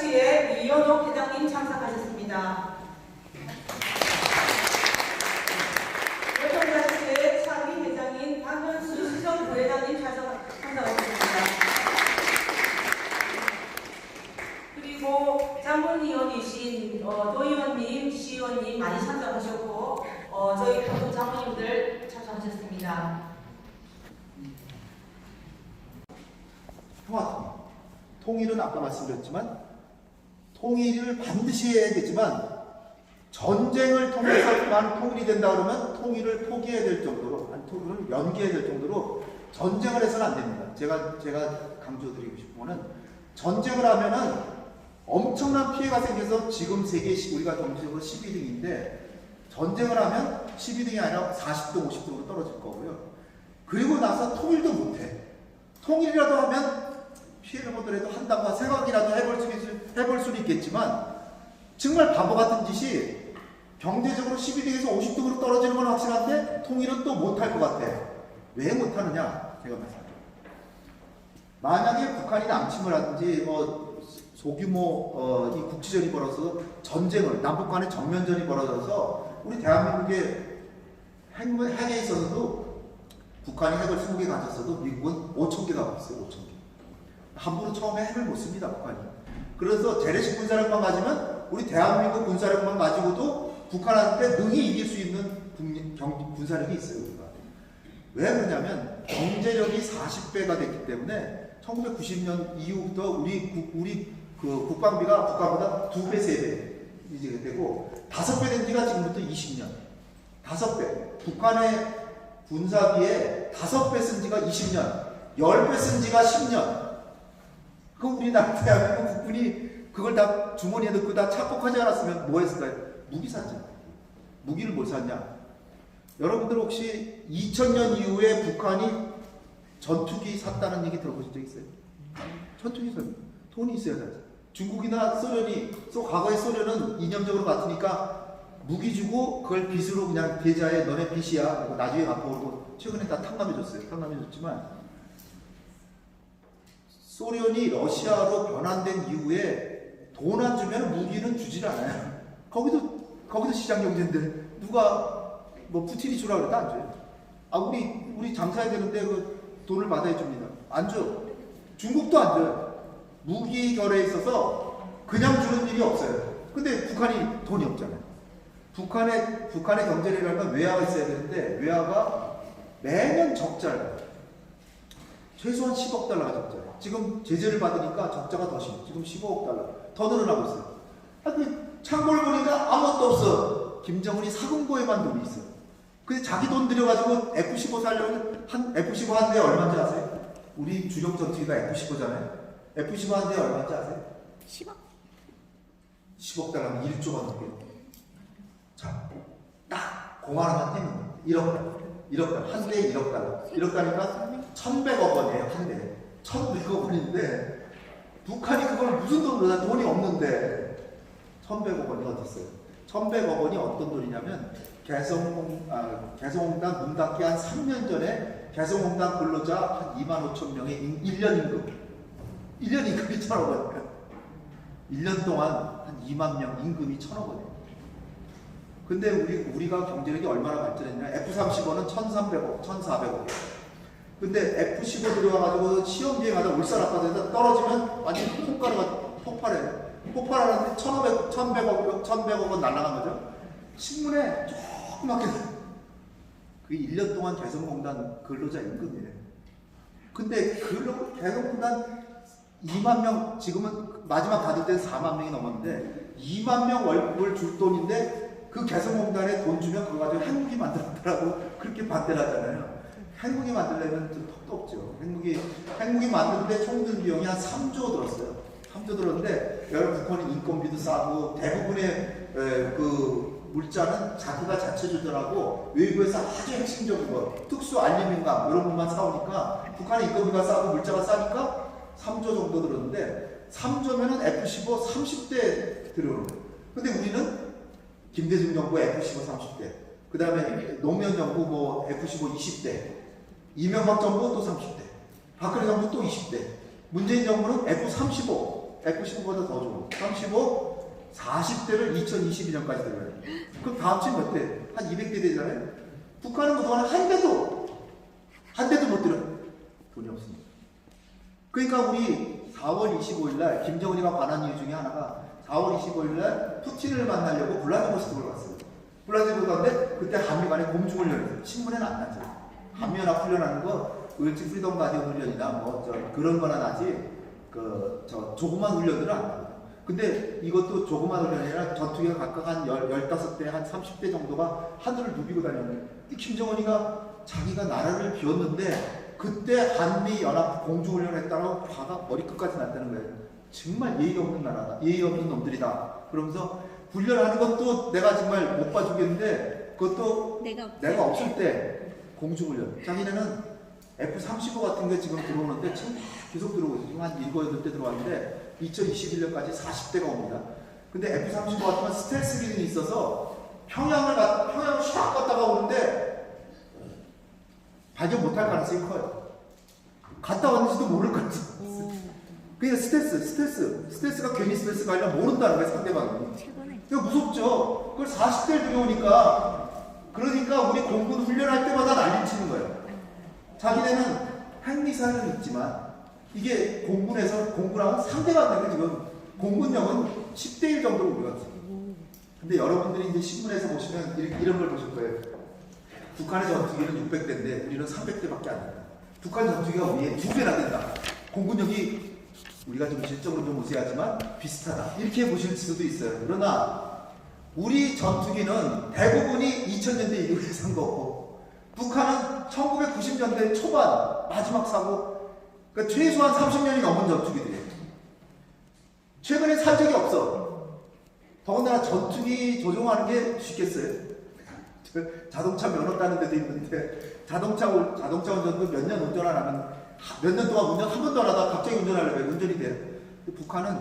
자치의 이현옥 회장님 참석하셨습니다. 월성자치의 차기 회장인 박현수 수석 부회장님 참석하셨습니다. 그리고 자문위원이신 도의원님, 시의원님 많이 참석하셨고 저희 모든 자문님들 참석하셨습니다. 통일은 아까 말씀드렸지만 통일을 반드시 해야 되지만 전쟁을 통해서만 통일이 된다 그러면 통일을 포기해야 될 정도로, 아니 통일을 연기해야 될 정도로 전쟁을 해서는 안 됩니다. 제가 강조드리고 싶은 거는 전쟁을 하면은 엄청난 피해가 생겨서 지금 세계 우리가 경제적으로 12등인데 전쟁을 하면 12등이 아니라 40등, 50등으로 떨어질 거고요. 그리고 나서 통일도 못해. 통일이라도 하면 피해를 보더라도 한다고 생각이라도 해볼 수는 있겠지만 정말 바보 같은 짓이 경제적으로 12등에서 50등으로 떨어지는 건 확실한데 통일은 또 못할 것 같아. 왜 못하느냐? 제가 말씀드릴게요. 만약에 북한이 남침을 하든지 소규모 이 국지전이 벌어서 전쟁을 남북 간의 정면전이 벌어져서 우리 대한민국의 핵에 있어서도 북한이 핵을 20개 가졌어도 미국은 5,000개 가고 있어요. 5,000개. 함부로 처음에 핵을 못 씁니다. 북한이. 그래서 재래식 군사력만 가지면 우리 대한민국 군사력만 가지고도 북한한테 능히 이길 수 있는 군사력이 있어요. 우리가. 왜 그러냐면 경제력이 40배가 됐기 때문에 1990년 이후부터 우리 그 국방비가 북한보다 2배, 3배 이제 되고 5배 된 지가 지금부터 20년. 5배. 북한의 군사비에 5배 쓴 지가 20년. 10배 쓴 지가 10년. 그럼 우리나라 대한민국 국군이 그걸 다 주머니에 넣고 다 착복하지 않았으면 뭐 했을까요? 무기 샀잖아요. 무기를 뭘 샀냐? 여러분들 혹시 2000년 이후에 북한이 전투기 샀다는 얘기 들어보신 적 있어요? 전투기 샀어요. 돈이 있어야 돼. 중국이나 과거의 소련은 이념적으로 같으니까 무기 주고 그걸 빚으로 그냥 계좌에 너네 빚이야. 나중에 갚아오고 최근에 다 탕감해줬어요. 탕감해줬지만 소련이 러시아로 변환된 이후에 돈 안 주면 무기는 주질 않아요. 거기도 시장 경제인데 누가 뭐 푸틴이 주라 그래도 안 줘요. 우리 장사해야 되는데 그 돈을 받아야 줍니다. 안 줘. 중국도 안 줘요. 무기 결에 있어서 그냥 주는 일이 없어요. 근데 북한이 돈이 없잖아요. 북한의 경제를 하려면 외화가 있어야 되는데 외화가 매년 적자예요. 최소한 10억 달러가 적자예요. 지금 제재를 받으니까 적자가 더 심해요. 지금 15억 달러. 더 늘어나고 있어요. 그 창고를 보니까 아무것도 없어. 김정은이 사금고에만 돈이 있어요. 근데 자기 돈 들여가지고 F-15 살려면 F-15 한 대에 얼마인지 아세요? 우리 주력 전투기가 F-15잖아요. F-15 한 대에 얼마인지 아세요? 10억. 10억 달러면 1조가 넘게요. 자, 딱 공안 하나 떼면 1억 달러. 1억 달러. 한 대에 1억 달러. 1억 달러니까 1,100억 원이에요. 한 대에. 1,100억 원인데 북한이 그걸 무슨 돈으로 돈이 없는데 1,100억 원이 어디 있어요? 1,100억 원이 어떤 돈이냐면 개성공단 문 닫기 한 3년 전에 개성공단 근로자 한 25,000명의 1년 임금. 1년 임금이 1,000억 원이에요. 1년 동안 한 2만 명 임금이 1,000억 원이에요. 근데 우리가 경제력이 얼마나 발전했냐? F-35는 1,300억, 1,400억. 근데 F-15 들어와가지고 시험 비행하다 울산 아파트에서 떨어지면 완전 손가락가 폭발해요. 폭발하는데 1,100억 원 날아간 거죠. 신문에 조그맣게 그게 1년 동안 개성공단 근로자 임금이에요. 근데 개성공단 2만 명, 지금은 마지막 닫을 때는 4만 명이 넘었는데 2만 명 월급을 줄 돈인데 그 개성공단에 돈 주면 그거 가지고 핵무기 만들었더라고. 그렇게 반대를 하잖아요. 핵무기 만들려면 좀 턱도 없죠. 핵무기 만드는데 총 든 비용이 한 3조 들었어요. 3조 들었는데 여러분 북한은 인건비도 싸고 대부분의 그 물자는 자기가 자체 조절하고 외부에서 아주 핵심적인 거 특수 알루미늄 이런 것만 사오니까 북한의 인건비가 싸고 물자가 싸니까 3조 정도 들었는데 3조면은 F-15 30대 들어오는 거예요. 근데 우리는 김대중 정부 F-15 30대, 그 다음에 노무현 정부 뭐 F-15 20대, 이명박 정부 또 30대, 박근혜 정부 또 20대, 문재인 정부는 F-35 F15보다 더 좋은 35, 40대를 2022년까지 들어요. 그럼 다음 주에 몇 대? 한 200대 되잖아요. 북한은 그동안 한 대도 못 들어요. 돈이 없으니까. 그러니까 우리 4월 25일 날 김정은이가 관한 이유 중에 하나가 4월 25일 날 푸틴을 만나려고 블라디보스톡을 갔어요. 블라디보스톡 갔는데 그때 한미 간에 공중훈련을 신문에는 안 나죠. 한미연합 훈련하는 거 을지 프리덤 가디언 훈련이나 뭐 그런 거나 나지 조그만 훈련들은 안 나거든요. 근데 이것도 조그만 훈련이 아니라 전투기가 각각 한 15대, 한 30대 정도가 하늘을 누비고 다녔는데 김정은이가 자기가 나라를 비웠는데 그때 한미 연합 공중훈련을 했다고 화가 머리끝까지 났다는 거예요. 정말 예의 없는 나라다. 예의 없는 놈들이다. 그러면서 훈련하는 것도 내가 정말 못 봐주겠는데 그것도 내가 없을 때 공중훈련. 자기네는 F-35 같은 게 지금 들어오는데 지금 계속 들어오고 있어요. 지금 한 7, 8대 들어왔는데 2021년까지 40대가 옵니다. 근데 F-35 같은 건 스텔스 기능이 있어서 평양을 샥 갔다가 오는데 발견 못할 가능성이 커요. 갔다 왔는지도 모를 가능성이. 그러니까 스텔스가 괜히 스텔스가 아니라 모른다는 거예요, 상대방이. 그러니까 무섭죠. 그걸 40대를 들여오니까 그러니까 우리 공군 훈련할 때마다 난리 치는 거예요. 자기네는 핵미사일은 있지만 이게 공군하고 상대가 안 되는 지금 공군력은 10대 1 정도로 우리가 있어요. 근데 여러분들이 이제 신문에서 보시면 이런 걸 보실 거예요. 북한의 전투기는 600대인데 우리는 300대밖에 안 된다. 북한 전투기가 우리의 2배나 된다. 공군력이 우리가 좀 질적으로 좀 우세하지만 비슷하다. 이렇게 보실 수도 있어요. 그러나 우리 전투기는 대부분이 2000년대 이후에 산 거고 북한은 1990년대 초반 마지막 사고 그러니까 최소한 30년이 넘은 전투기들이에요. 최근에 산 적이 없어. 더군다나 전투기 조종하는 게 쉽겠어요? 자동차 면허 따는 데도 있는데 자동차 운전도 몇 년 운전 안 하면 몇 년 동안 운전 한 번도 안 하다가 갑자기 운전하려면 운전이 돼요. 북한은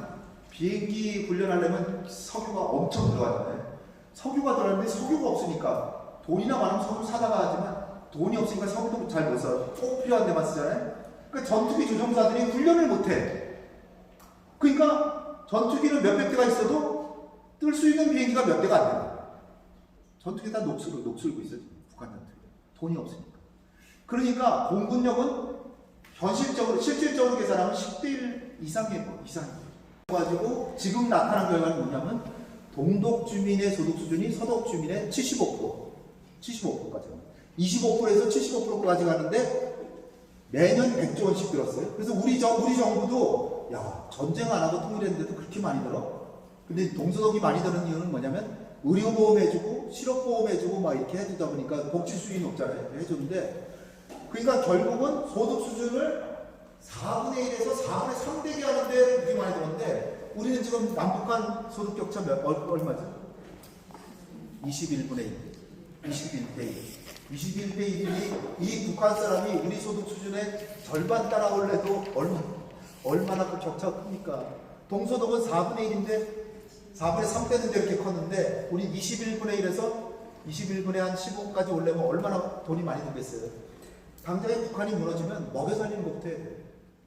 비행기 훈련하려면 석유가 엄청 들어가잖아요. 석유가 들어가는데 석유가 없으니까 돈이나 많으면 석유 사다가 하지만 돈이 없으니까 석유도 잘 못 써요. 꼭 필요한 데만 쓰잖아요. 그러니까 전투기 조종사들이 훈련을 못해. 그러니까 전투기는 몇백 대가 있어도 뜰 수 있는 비행기가 몇 대가 안 돼요. 전투기 다 녹슬고 있어요. 북한 전투기. 돈이 없으니까. 그러니까 공군력은 실질적으로 계산하면 10대 1 이상이에요. 가지고 지금 나타난 결과는 뭐냐면 동독 주민의 소득 수준이 서독 주민의 75%까지 25%에서 75%까지 가는데 매년 100조 원씩 들었어요. 그래서 우리 정부도 전쟁 안 하고 통일했는데도 그렇게 많이 들어? 근데 동서독이 많이 드는 이유는 뭐냐면 의료보험 해주고 실업보험 해주고 막 이렇게 해주다 보니까 복지 수준이 높잖아요. 해주는데 그러니까 결국은 소득 수준을 4분의 1에서 4분의 3 되게 하는데 그렇게 많이 들었는데 우리는 지금 남북한 소득 격차 얼마죠? 21분의 1. 21대 1이니 이 북한 사람이 우리 소득 수준의 절반 따라올래도 얼마나 그 격차가 큽니까? 동서독은 4분의 1인데 4분의 3 되는데 이렇게 컸는데 우리 21분의 1에서 21분의 한 15까지 올려면 얼마나 돈이 많이 들겠어요. 당장에 북한이 무너지면 먹여 살리는 것부터 해야 돼.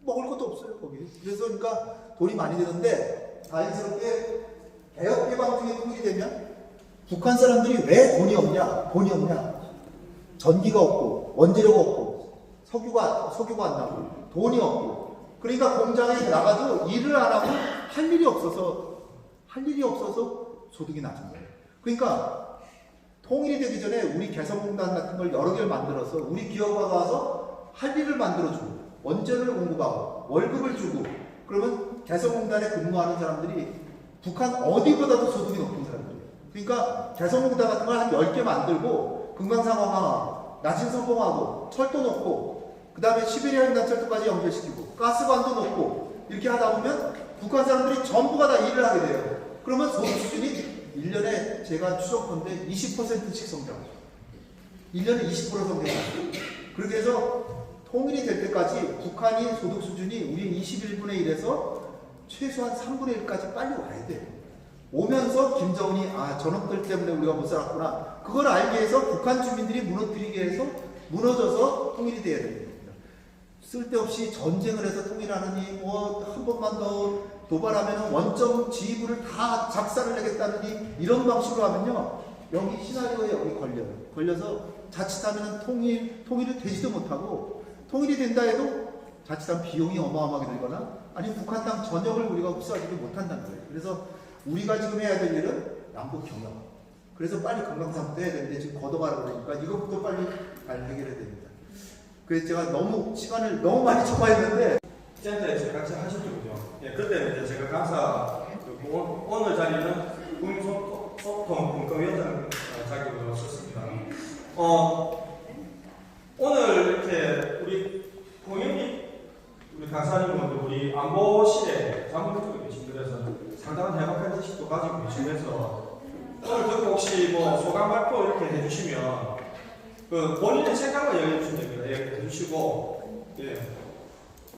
먹을 것도 없어요 거기. 그래서 그러니까 돈이 많이 드는데 다행스럽게 개혁개방중에 통일이 되면 북한 사람들이 왜 돈이 없냐? 전기가 없고 원재료가 없고 석유가 안 나고 돈이 없고 그러니까 공장에 나가도 일을 안 하고 할 일이 없어서 소득이 낮은 거예요. 그러니까 통일이 되기 전에 우리 개성공단 같은 걸 여러 개를 만들어서 우리 기업가 가서 할 일을 만들어주고 원재료를 공급하고 월급을 주고 그러면 개성공단에 근무하는 사람들이 북한 어디보다도 소득이 높은 사람들이에요. 그러니까 개성공단 같은 걸 한 10개 만들고 금강산업하고 나진선봉하고 철도 놓고 그 다음에 시베리아 횡단철도까지 연결시키고 가스관도 놓고 이렇게 하다 보면 북한 사람들이 전부가 다 일을 하게 돼요. 그러면 소득 수준이 1년에 제가 추정컨대 20%씩 성장하죠. 1년에 20% 성장하죠. 그렇게 해서 통일이 될 때까지 북한이 소득 수준이 우리 21분의 1에서 최소한 3분의 1까지 빨리 와야 돼요. 오면서 김정은이 저놈들 때문에 우리가 못 살았구나. 그걸 알게 해서 북한 주민들이 무너뜨리게 해서 무너져서 통일이 돼야 됩니다. 쓸데없이 전쟁을 해서 통일하느니 한 번만 더 도발하면 원점 지휘부를 다 작사를 내겠다느니 이런 방식으로 하면요. 여기 시나리오에 여기 걸려요. 걸려서 자칫하면 통일이 되지도 못하고 통일이 된다 해도 자칫하면 비용이 어마어마하게 들거나 아니면 북한 땅 전역을 우리가 흡수하지 못한다는 거예요. 그래서 우리가 지금 해야 될 일은 남북 경협. 그래서 빨리 금강산부터 해야 되는데 지금 걷어가라고 그러니까 이것부터 빨리 잘 해결해야 됩니다. 그래서 제가 너무 시간을 너무 많이 초과했는데 센터에서 같이 하셨거든요. 예, 그때 이제 제가 강사 오늘 자리는 국민소통 분과위원장 자격으로 썼습니다. 오늘 이렇게 우리 공연이 우리 강사님은 우리 안보실에 자문부쪽에 계신 그래서 상당한 해박한 지식도 가지고 계시면서 오늘 듣고 혹시 뭐 소감 발표 이렇게 해주시면 그 본인의 생각을 얘기해 주시면 됩니다. 얘기해 주시고 예.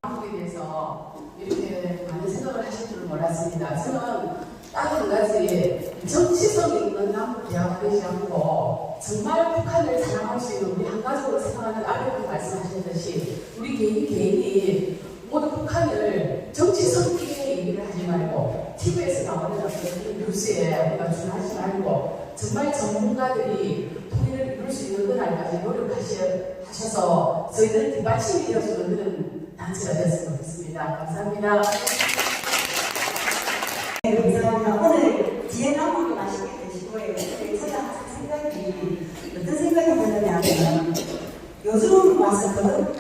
한국에 대해서 이렇게 많은 생각을 하실 줄은 몰랐습니다. 저는 딱 한 가지 정치성 있는 남북 대화가 되지 않고 정말 북한을 사랑할 수 있는 우리 한 가족으로 생각하는 아베도 말씀하셨듯이 우리 개인이 모두 북한을 정치성 있게 얘기를 하지 말고 TV에서 나오는 어떤 뉴스에 우리가 주하지 말고 정말 전문가들이 통일을 이룰 수 있는 그날까지 노력하셔서 저희들은 뒷받침이 되어주는 그런 단체가 되었으면 좋겠습니다. 감사합니다. 네, 감사합니다. 오늘 뒤에 나무도 맛있게 드시고요. 제가 항상 생각이 어떤 생각이 드느냐면 요즘 와서 그런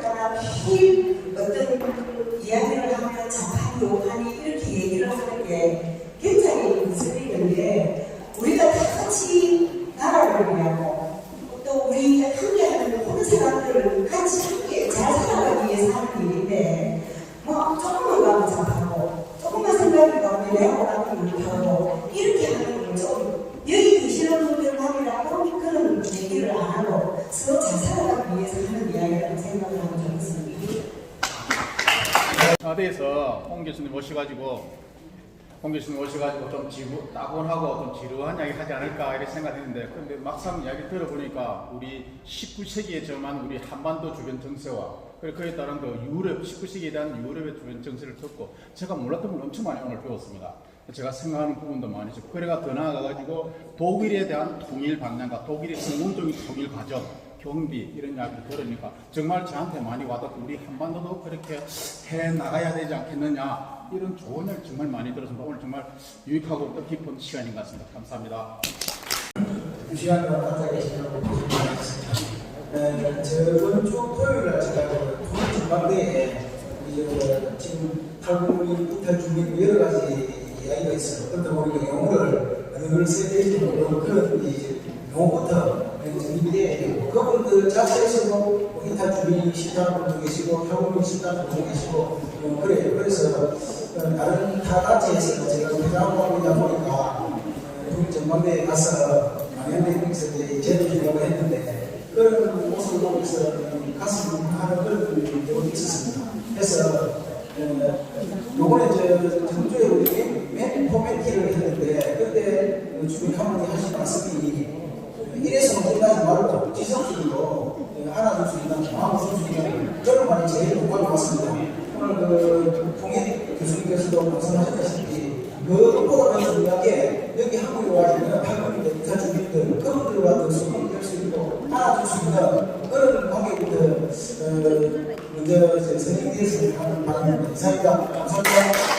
어떤 이야기를 하면 좌파니 우파니 이렇게 얘기를 하는 게 굉장히 거슬리는데 우리가 다 같이 나라를 위하고 또 우리 함께하는 모든 사람들을 같이 함께 잘 살아가기 위해서 하는 일인데 뭐 조금만 가면 좌파고 조금만 생각이 나면 내가 원하는 못하고 이렇게 하는 걸 좀 여기 계시는 분들만이라도 그런 얘기를 안 하고 서로 잘 살아가기 위해서 하는 이야기라고 생각을 하고 좀 있습니다. 차대에서 홍 교수님 모셔가지고 좀 따분하고 좀 지루한 이야기 하지 않을까 이렇게 생각했는데 그런데 막상 이야기 들어보니까 우리 19세기에 정한 우리 한반도 주변 정세와 그리고 그에 따른 그 유럽 19세기에 대한 유럽의 주변 정세를 듣고 제가 몰랐던 걸 엄청 많이 오늘 배웠습니다. 제가 생각하는 부분도 많이 있고 그래가 더 나아가가지고 독일에 대한 통일 방향과 독일의 성공적인 통일 과정 경비 이런 이야기를 들으니까 정말 저한테 많이 와닿고 우리 한반도도 그렇게 해 나가야 되지 않겠느냐 이런 좋은 이야기 정말 많이 들었습니다. 오늘 정말 유익하고 뜻깊은 시간인 것 같습니다. 감사합니다. 이 시간에 앉아 계시느라고 고생 많으셨습니다. 저번 주 토요일날 제가 통일 전망대에 지금 탈북민 준비 여러 가지 이야기가 있어요. 그런데 우리가 영어를 어느 걸 써야 될지 모르는 그런 용어부터 정리돼야 되고 그분들 자체에서도 인탈 준비 시장 분도 계시고 탈북민 시장 분도 계시고 그래요. 그래서 다른 타 단체에서 제가 회장하고 있다 보니까 통일 전망대에 가서 만연대에서 제도 주려고 했는데 그런 모습을 보면서 가슴 하는 그런 경험이 있었습니다. 그래서 요번에 전주에 우리 맨 포맷티를 했는데 그때 주민 한 분이 하신 말씀이 이래서 못하지 말고 지성적으로 안아줄 수 있는 마음을 쓸 수 있는 그런 말이 제일 효과가 왔습니다. 오늘 그 통일 교수님께서도 말씀하셨다시피 그것보다 더 중요한 게 여기 한국에 와 있는 탈북민들, 이사 주민들 그분들과 더 소통이 될 수 있고 안아줄 수 있는 그런 관계부터 먼저 선생님께서 하는 바람입니다. 이상입니다. 감사합니다.